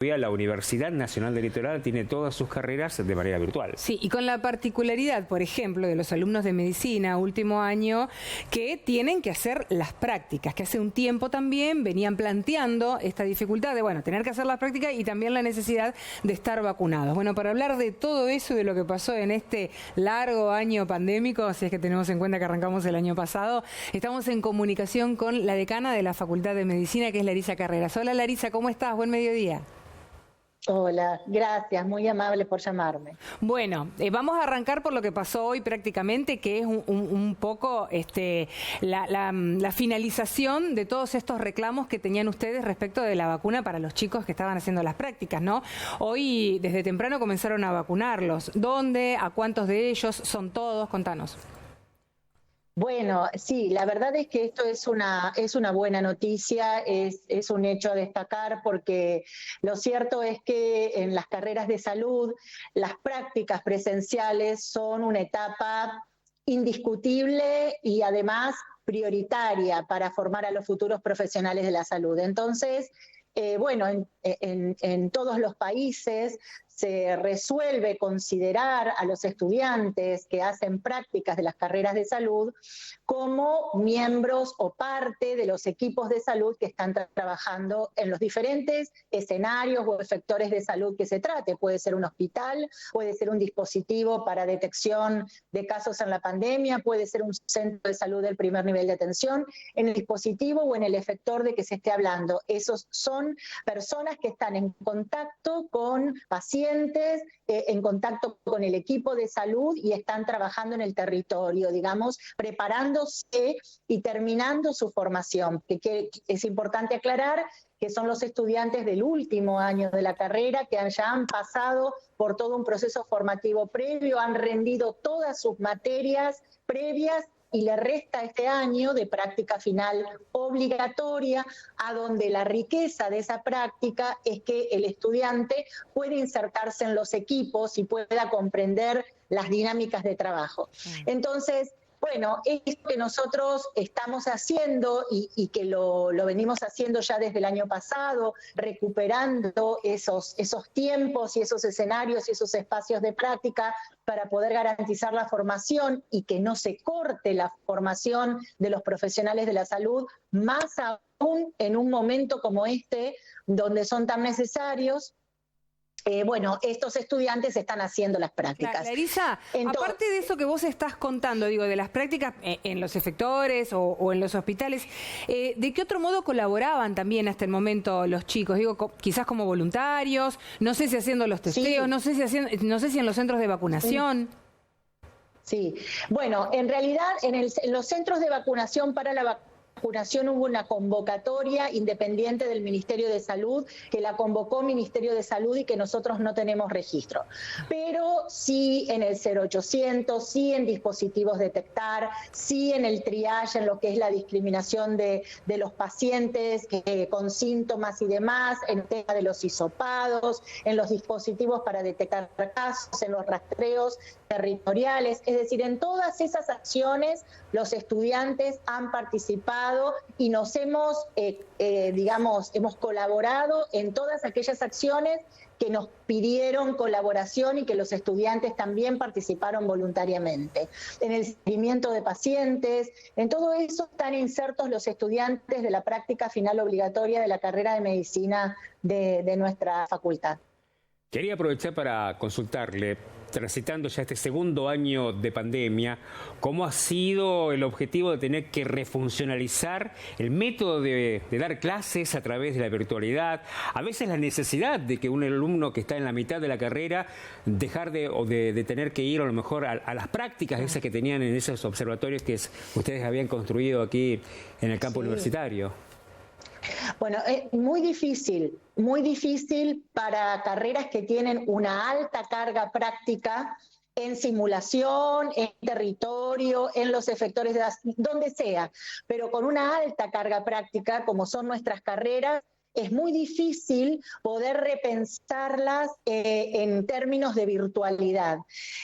la Universidad Nacional del Litoral tiene todas sus carreras de manera virtual. Sí, y con la particularidad, por ejemplo, de los alumnos de medicina último año, que tienen que hacer las prácticas, que hace un tiempo también venían planteando esta dificultad de, bueno, tener que hacer las prácticas y también la necesidad de estar vacunados. Bueno, para hablar de todo eso y de lo que pasó en este largo año pandémico, si es que tenemos en cuenta que arrancamos el año pasado, estamos en comunicación con la decana de la Facultad de Medicina, que es Larisa Carreras. Hola Larisa, ¿cómo estás? Buen mediodía. Hola, gracias, muy amable por llamarme. Bueno, vamos a arrancar por lo que pasó hoy prácticamente, que es un poco la finalización de todos estos reclamos que tenían ustedes respecto de la vacuna para los chicos que estaban haciendo las prácticas, ¿no? Hoy, desde temprano, comenzaron a vacunarlos. ¿Dónde? ¿A cuántos de ellos? ¿Son todos? Contanos. Bueno, sí, la verdad es que esto es una buena noticia, es un hecho a destacar porque lo cierto es que en las carreras de salud las prácticas presenciales son una etapa indiscutible y además prioritaria para formar a los futuros profesionales de la salud. Entonces, en todos los países se resuelve considerar a los estudiantes que hacen prácticas de las carreras de salud como miembros o parte de los equipos de salud que están trabajando en los diferentes escenarios o efectores de salud que se trate. Puede ser un hospital, puede ser un dispositivo para detección de casos en la pandemia, puede ser un centro de salud del primer nivel de atención, en el dispositivo o en el efector de que se esté hablando. Esos son personas que están en contacto con pacientes, en contacto con el equipo de salud y están trabajando en el territorio, digamos, preparándose y terminando su formación. Que es importante aclarar que son los estudiantes del último año de la carrera que ya han pasado por todo un proceso formativo previo, han rendido todas sus materias previas y le resta este año de práctica final obligatoria, a donde la riqueza de esa práctica es que el estudiante puede insertarse en los equipos y pueda comprender las dinámicas de trabajo. Entonces, bueno, esto que nosotros estamos haciendo y que lo venimos haciendo ya desde el año pasado, recuperando esos tiempos y esos escenarios y esos espacios de práctica para poder garantizar la formación y que no se corte la formación de los profesionales de la salud, más aún en un momento como este, donde son tan necesarios. Estos estudiantes están haciendo las prácticas. Larisa, aparte de eso que vos estás contando, digo, de las prácticas en los efectores o en los hospitales, ¿de qué otro modo colaboraban también hasta el momento los chicos? Digo, quizás como voluntarios, no sé si haciendo los testeos, sí. no sé si en los centros de vacunación. Sí, bueno, en realidad en los centros de vacunación para la vacunación hubo una convocatoria independiente del Ministerio de Salud, que la convocó Ministerio de Salud y que nosotros no tenemos registro. Pero sí en el 0800, sí en dispositivos detectar, sí en el triage, en lo que es la discriminación de los pacientes con síntomas y demás, en el tema de los hisopados, en los dispositivos para detectar casos, en los rastreos territoriales. Es decir, en todas esas acciones los estudiantes han participado y nos hemos colaborado en todas aquellas acciones que nos pidieron colaboración y que los estudiantes también participaron voluntariamente. En el seguimiento de pacientes, en todo eso están insertos los estudiantes de la práctica final obligatoria de la carrera de medicina de nuestra facultad. Quería aprovechar para consultarle, transitando ya este segundo año de pandemia, ¿cómo ha sido el objetivo de tener que refuncionalizar el método de dar clases a través de la virtualidad? A veces la necesidad de que un alumno que está en la mitad de la carrera dejar de tener que ir a lo mejor a las prácticas esas que tenían en esos observatorios que ustedes habían construido aquí en el campo universitario. Bueno, es muy difícil para carreras que tienen una alta carga práctica en simulación, en territorio, en los efectores, donde sea, pero con una alta carga práctica, como son nuestras carreras, es muy difícil poder repensarlas en términos de virtualidad.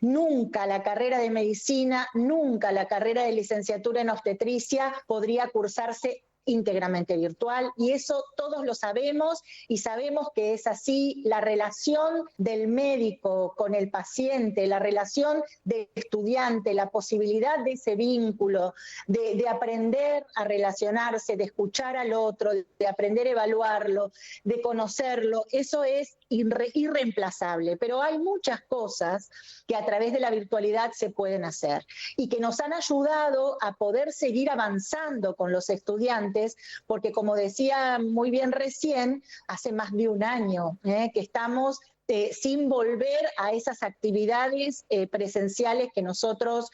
Nunca la carrera de medicina, nunca la carrera de licenciatura en obstetricia podría cursarse íntegramente virtual, y eso todos lo sabemos y sabemos que es así. La relación del médico con el paciente, la relación del estudiante, la posibilidad de ese vínculo, de aprender a relacionarse, de escuchar al otro, de aprender a evaluarlo, de conocerlo, eso es irreemplazable. Pero hay muchas cosas que a través de la virtualidad se pueden hacer y que nos han ayudado a poder seguir avanzando con los estudiantes, porque como decía muy bien recién, hace más de un año que estamos sin volver a esas actividades presenciales que nosotros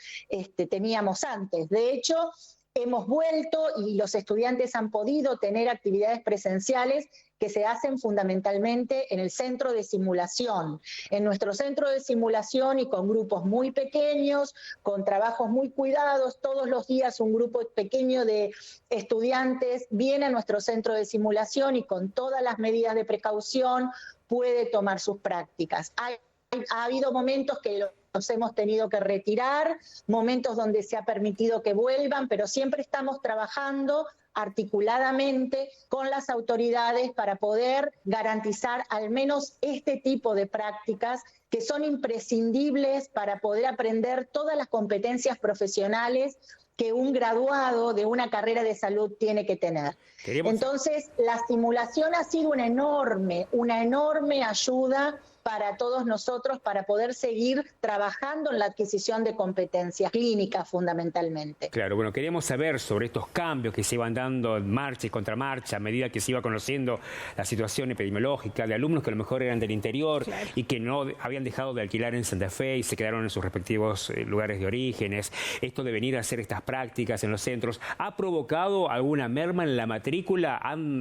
teníamos antes. De hecho, hemos vuelto y los estudiantes han podido tener actividades presenciales que se hacen fundamentalmente en el centro de simulación. En nuestro centro de simulación y con grupos muy pequeños, con trabajos muy cuidados, todos los días un grupo pequeño de estudiantes viene a nuestro centro de simulación y con todas las medidas de precaución puede tomar sus prácticas. Ha habido momentos que los hemos tenido que retirar, momentos donde se ha permitido que vuelvan, pero siempre estamos trabajando articuladamente con las autoridades para poder garantizar al menos este tipo de prácticas que son imprescindibles para poder aprender todas las competencias profesionales que un graduado de una carrera de salud tiene que tener. Entonces, la simulación ha sido una enorme ayuda para todos nosotros para poder seguir trabajando en la adquisición de competencias clínicas fundamentalmente. Claro, bueno, queríamos saber sobre estos cambios que se iban dando en marcha y contramarcha a medida que se iba conociendo la situación epidemiológica de alumnos que a lo mejor eran del interior, claro, y que no habían dejado de alquilar en Santa Fe y se quedaron en sus respectivos lugares de orígenes. Esto de venir a hacer estas prácticas en los centros, ¿ha provocado alguna merma en la matrícula?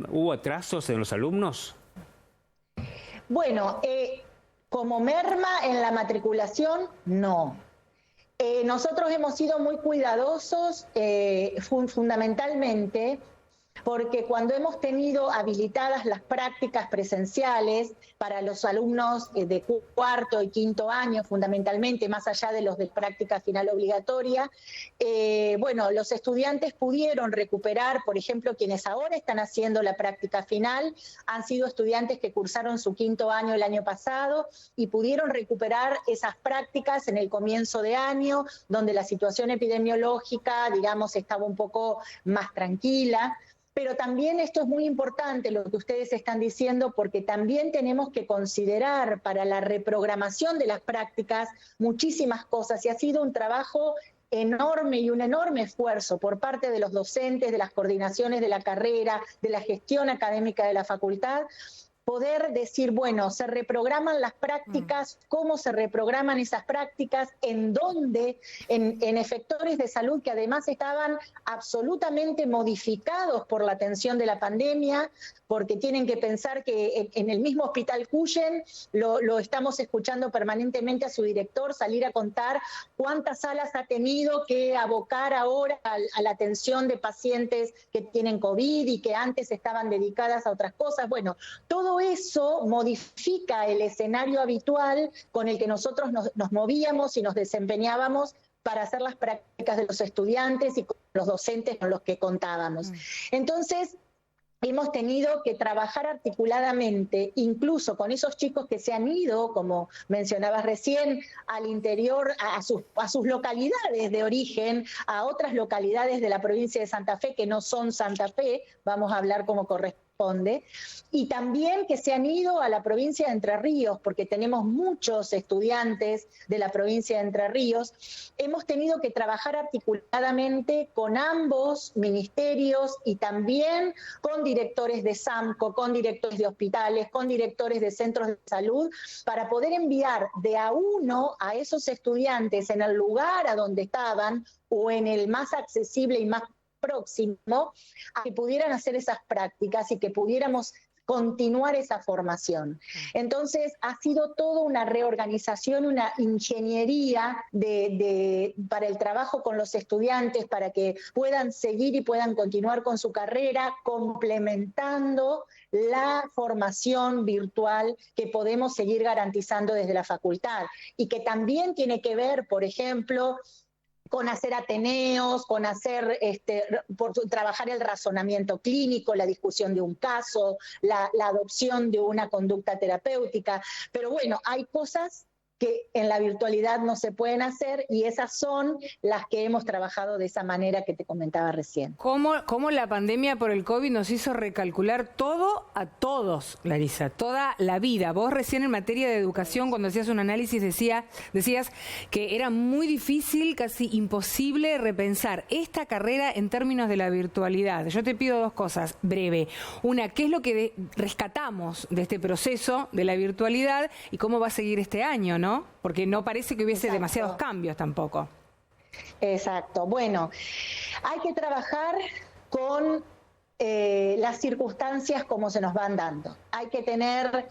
¿Hubo atrasos en los alumnos? Bueno, como merma en la matriculación, no. Nosotros hemos sido muy cuidadosos, fundamentalmente, porque cuando hemos tenido habilitadas las prácticas presenciales para los alumnos de cuarto y quinto año, fundamentalmente, más allá de los de práctica final obligatoria, bueno, los estudiantes pudieron recuperar, por ejemplo, quienes ahora están haciendo la práctica final, han sido estudiantes que cursaron su quinto año el año pasado y pudieron recuperar esas prácticas en el comienzo de año, donde la situación epidemiológica, digamos, estaba un poco más tranquila. Pero también esto es muy importante lo que ustedes están diciendo, porque también tenemos que considerar para la reprogramación de las prácticas muchísimas cosas, y ha sido un trabajo enorme y un enorme esfuerzo por parte de los docentes, de las coordinaciones de la carrera, de la gestión académica de la facultad, poder decir, bueno, se reprograman las prácticas, cómo se reprograman esas prácticas, en dónde, en efectores de salud que además estaban absolutamente modificados por la atención de la pandemia, porque tienen que pensar que en el mismo Hospital Cuyen lo estamos escuchando permanentemente a su director salir a contar cuántas salas ha tenido que abocar ahora a la atención de pacientes que tienen COVID y que antes estaban dedicadas a otras cosas. Bueno, todo eso modifica el escenario habitual con el que nosotros nos movíamos y nos desempeñábamos para hacer las prácticas de los estudiantes y con los docentes con los que contábamos. Entonces, hemos tenido que trabajar articuladamente, incluso con esos chicos que se han ido, como mencionabas recién, al interior, a sus localidades de origen, a otras localidades de la provincia de Santa Fe que no son Santa Fe, vamos a hablar como corresponde, y también que se han ido a la provincia de Entre Ríos, porque tenemos muchos estudiantes de la provincia de Entre Ríos. Hemos tenido que trabajar articuladamente con ambos ministerios y también con directores de SAMCO, con directores de hospitales, con directores de centros de salud, para poder enviar de a uno a esos estudiantes en el lugar a donde estaban o en el más accesible y más próximo, a que pudieran hacer esas prácticas y que pudiéramos continuar esa formación. Entonces, ha sido toda una reorganización, una ingeniería para el trabajo con los estudiantes, para que puedan seguir y puedan continuar con su carrera, complementando la formación virtual que podemos seguir garantizando desde la facultad, y que también tiene que ver, por ejemplo, con hacer ateneos, con hacer, por trabajar el razonamiento clínico, la discusión de un caso, la adopción de una conducta terapéutica. Pero bueno, hay cosas que en la virtualidad no se pueden hacer y esas son las que hemos trabajado de esa manera que te comentaba recién. ¿Cómo la pandemia por el COVID nos hizo recalcular todo a todos, Larisa? Toda la vida. Vos recién en materia de educación, cuando hacías un análisis, decías que era muy difícil, casi imposible repensar esta carrera en términos de la virtualidad. Yo te pido dos cosas, breve. Una, ¿qué es lo que rescatamos de este proceso de la virtualidad y cómo va a seguir este año, ¿no? Porque no parece que hubiese demasiados cambios tampoco. Exacto. Bueno, hay que trabajar con las circunstancias como se nos van dando. Hay que tener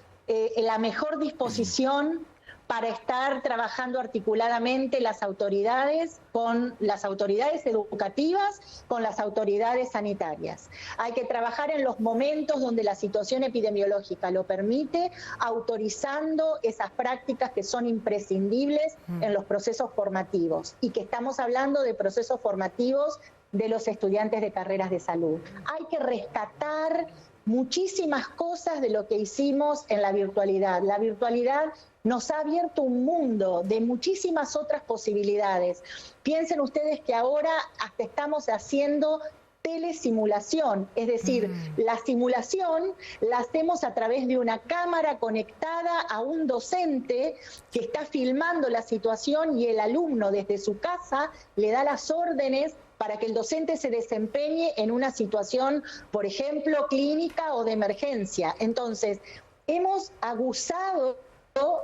la mejor disposición para estar trabajando articuladamente las autoridades con las autoridades educativas, con las autoridades sanitarias. Hay que trabajar en los momentos donde la situación epidemiológica lo permite, autorizando esas prácticas que son imprescindibles en los procesos formativos y que estamos hablando de procesos formativos de los estudiantes de carreras de salud. Hay que rescatar muchísimas cosas de lo que hicimos en la virtualidad. La virtualidad nos ha abierto un mundo de muchísimas otras posibilidades. Piensen ustedes que ahora hasta estamos haciendo telesimulación, es decir, la simulación la hacemos a través de una cámara conectada a un docente que está filmando la situación y el alumno desde su casa le da las órdenes para que el docente se desempeñe en una situación, por ejemplo, clínica o de emergencia. Entonces, hemos aguzado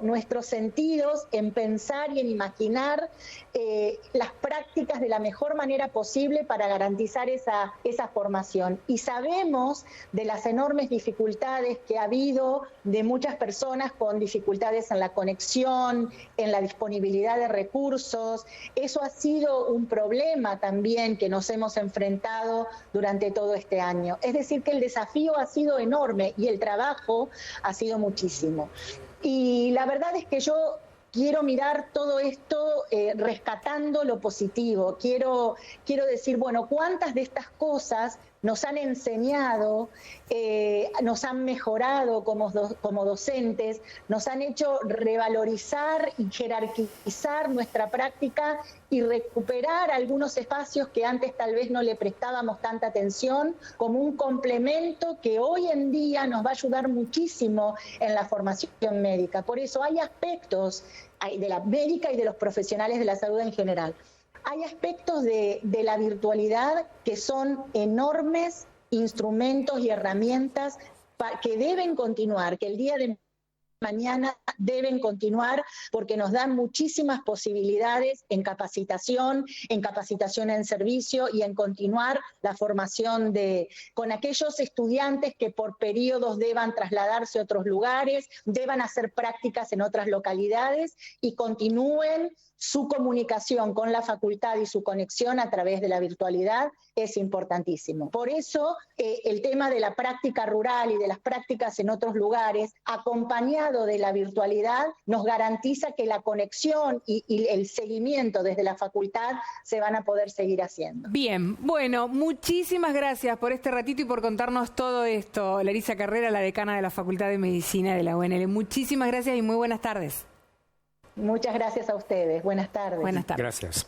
nuestros sentidos en pensar y en imaginar las prácticas de la mejor manera posible para garantizar esa formación. Y sabemos de las enormes dificultades que ha habido de muchas personas con dificultades en la conexión, en la disponibilidad de recursos. Eso ha sido un problema también que nos hemos enfrentado durante todo este año. Es decir, que el desafío ha sido enorme y el trabajo ha sido muchísimo. Y la verdad es que yo quiero mirar todo esto rescatando lo positivo. Quiero decir, bueno, ¿cuántas de estas cosas nos han enseñado, nos han mejorado como docentes, nos han hecho revalorizar y jerarquizar nuestra práctica y recuperar algunos espacios que antes tal vez no le prestábamos tanta atención, como un complemento que hoy en día nos va a ayudar muchísimo en la formación médica? Por eso hay aspectos de la médica y de los profesionales de la salud en general. Hay aspectos de la virtualidad que son enormes instrumentos y herramientas que deben continuar, que el día de mañana deben continuar porque nos dan muchísimas posibilidades en capacitación en servicio y en continuar la formación con aquellos estudiantes que por periodos deban trasladarse a otros lugares, deban hacer prácticas en otras localidades y continúen su comunicación con la facultad y su conexión a través de la virtualidad es importantísimo. Por eso el tema de la práctica rural y de las prácticas en otros lugares, acompañado de la virtualidad, nos garantiza que la conexión y el seguimiento desde la facultad se van a poder seguir haciendo. Bien, bueno, muchísimas gracias por este ratito y por contarnos todo esto. Larisa Carrera, la decana de la Facultad de Medicina de la UNL. Muchísimas gracias y muy buenas tardes. Muchas gracias a ustedes. Buenas tardes. Buenas tardes. Gracias.